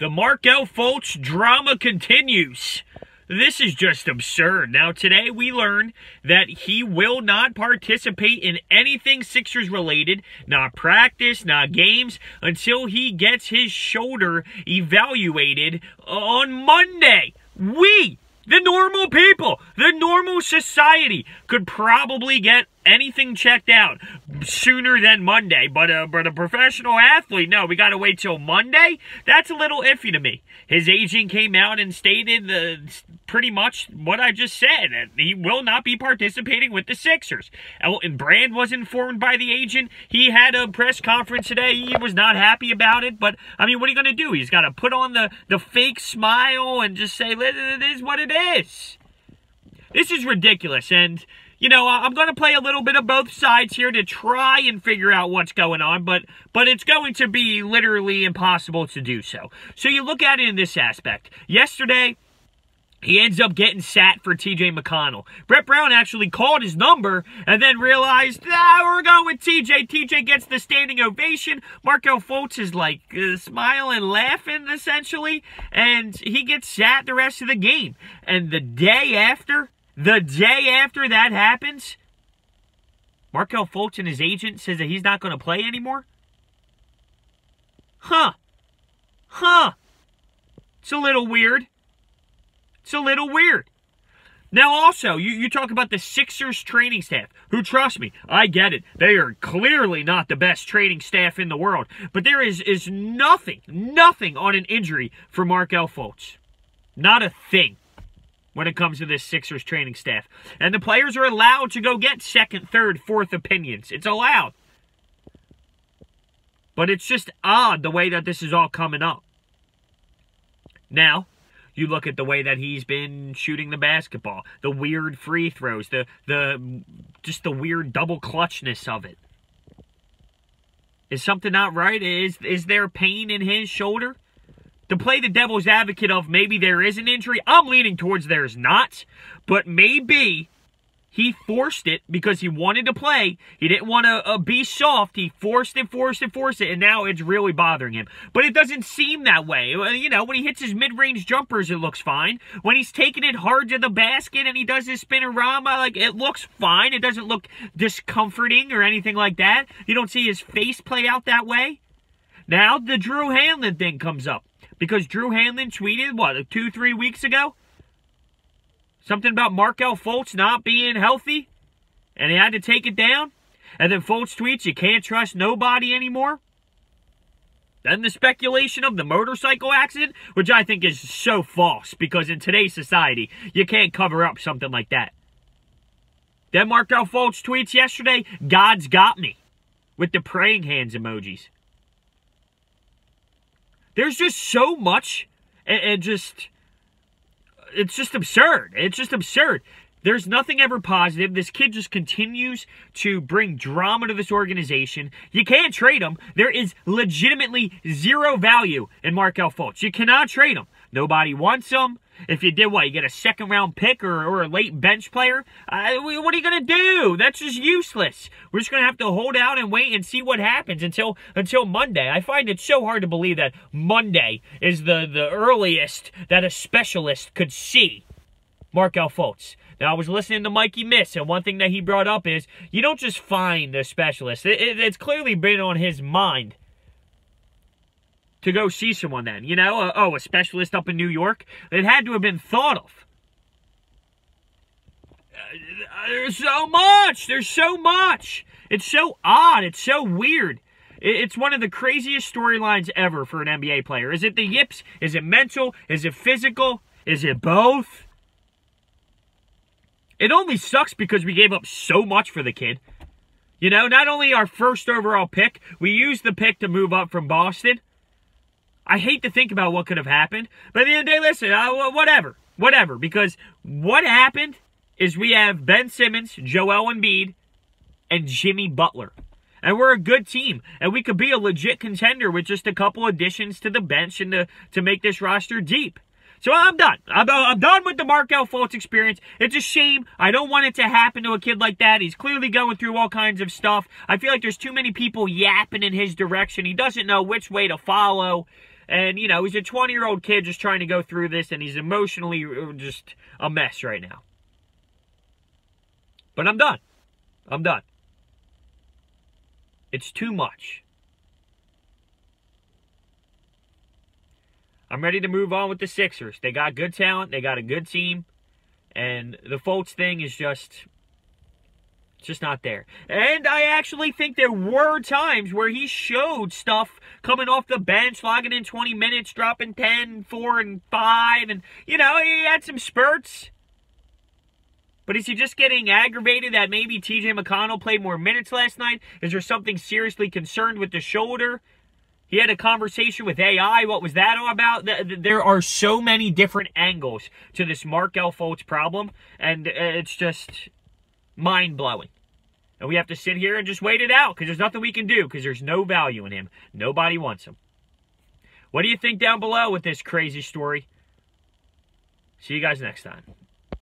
The Markelle Fultz drama continues. This is just absurd. Now, today we learn that he will not participate in anything Sixers related, not practice, not games, until he gets his shoulder evaluated on Monday. The normal people, the normal society, could probably get anything checked out sooner than Monday. But a professional athlete, no, we got to wait till Monday? That's a little iffy to me. His agent came out and stated pretty much what I just said, that he will not be participating with the Sixers. Elton Brand was informed by the agent. He had a press conference today. He was not happy about it, but, I mean, what are you going to do? He's got to put on the fake smile and just say, it is what it is. This is ridiculous, and you know, I'm going to play a little bit of both sides here to try and figure out what's going on, but it's going to be literally impossible to do so. So you look at it in this aspect. Yesterday, he ends up getting sat for TJ McConnell. Brett Brown actually called his number and then realized, we're going with TJ. TJ gets the standing ovation. Markelle Fultz is like smiling, laughing, essentially, and he gets sat the rest of the game. And the day after that happens, Markelle Fultz and his agent says that he's not going to play anymore? Huh. It's a little weird. Now also, you talk about the Sixers training staff, who, trust me, I get it. They are clearly not the best training staff in the world. But there is nothing on an injury for Markelle Fultz. Not a thing when it comes to this Sixers training staff. And the players are allowed to go get second, third, fourth opinions. It's allowed. But it's just odd the way that this is all coming up. Now, you look at the way that he's been shooting the basketball, the weird free throws, just the weird double clutchness of it. Is something not right? Is there pain in his shoulder? To play the devil's advocate of maybe there is an injury, I'm leaning towards there's not. But maybe he forced it because he wanted to play. He didn't want to be soft. He forced it, and now it's really bothering him. But it doesn't seem that way. You know, when he hits his mid-range jumpers, it looks fine. When he's taking it hard to the basket and he does his spinorama, like, it looks fine. It doesn't look discomforting or anything like that. You don't see his face play out that way. Now the Drew Hanlen thing comes up. Because Drew Hanlen tweeted, 2-3 weeks ago? Something about Markelle Fultz not being healthy? And he had to take it down? And then Fultz tweets, you can't trust nobody anymore? Then the speculation of the motorcycle accident, which I think is so false. Because in today's society, you can't cover up something like that. Then Markelle Fultz tweets yesterday, God's got me. With the praying hands emojis. There's just so much, it's just absurd. It's just absurd. There's nothing ever positive. This kid just continues to bring drama to this organization. You can't trade him. There is legitimately zero value in Markelle Fultz. You cannot trade him. Nobody wants him. If you did, you get a second-round pick or a late bench player? What are you going to do? That's just useless. We're just going to have to hold out and wait and see what happens until Monday. I find it so hard to believe that Monday is the earliest that a specialist could see Markelle Fultz. Now, I was listening to Mikey Miss, and one thing that he brought up is you don't just find a specialist. It's clearly been on his mind to go see someone then, you know? A specialist up in New York? It had to have been thought of. There's so much! It's so odd. It's so weird. It's one of the craziest storylines ever for an NBA player. Is it the yips? Is it mental? Is it physical? Is it both? It only sucks because we gave up so much for the kid. You know, not only our first overall pick, we used the pick to move up from Boston. I hate to think about what could have happened. But at the end of the day, listen, whatever. Because what happened is we have Ben Simmons, Joel Embiid, and Jimmy Butler. And we're a good team. And we could be a legit contender with just a couple additions to the bench and to make this roster deep. So I'm done. I'm done with the Markelle Fultz experience. It's a shame. I don't want it to happen to a kid like that. He's clearly going through all kinds of stuff. I feel like there's too many people yapping in his direction. He doesn't know which way to follow. And, you know, he's a 20-year-old kid just trying to go through this, and he's emotionally just a mess right now. But I'm done. I'm done. It's too much. I'm ready to move on with the Sixers. They got good talent. They got a good team. And the Fultz thing is just not there. And I actually think there were times where he showed stuff coming off the bench, logging in 20 minutes, dropping 10, 4, and 5. And, you know, he had some spurts. But is he just getting aggravated that maybe TJ McConnell played more minutes last night? Is there something seriously concerned with the shoulder? He had a conversation with AI. What was that all about? There are so many different angles to this Markelle Fultz problem, and it's just mind-blowing. And we have to sit here and just wait it out because there's nothing we can do because there's no value in him. Nobody wants him. What do you think down below with this crazy story? See you guys next time.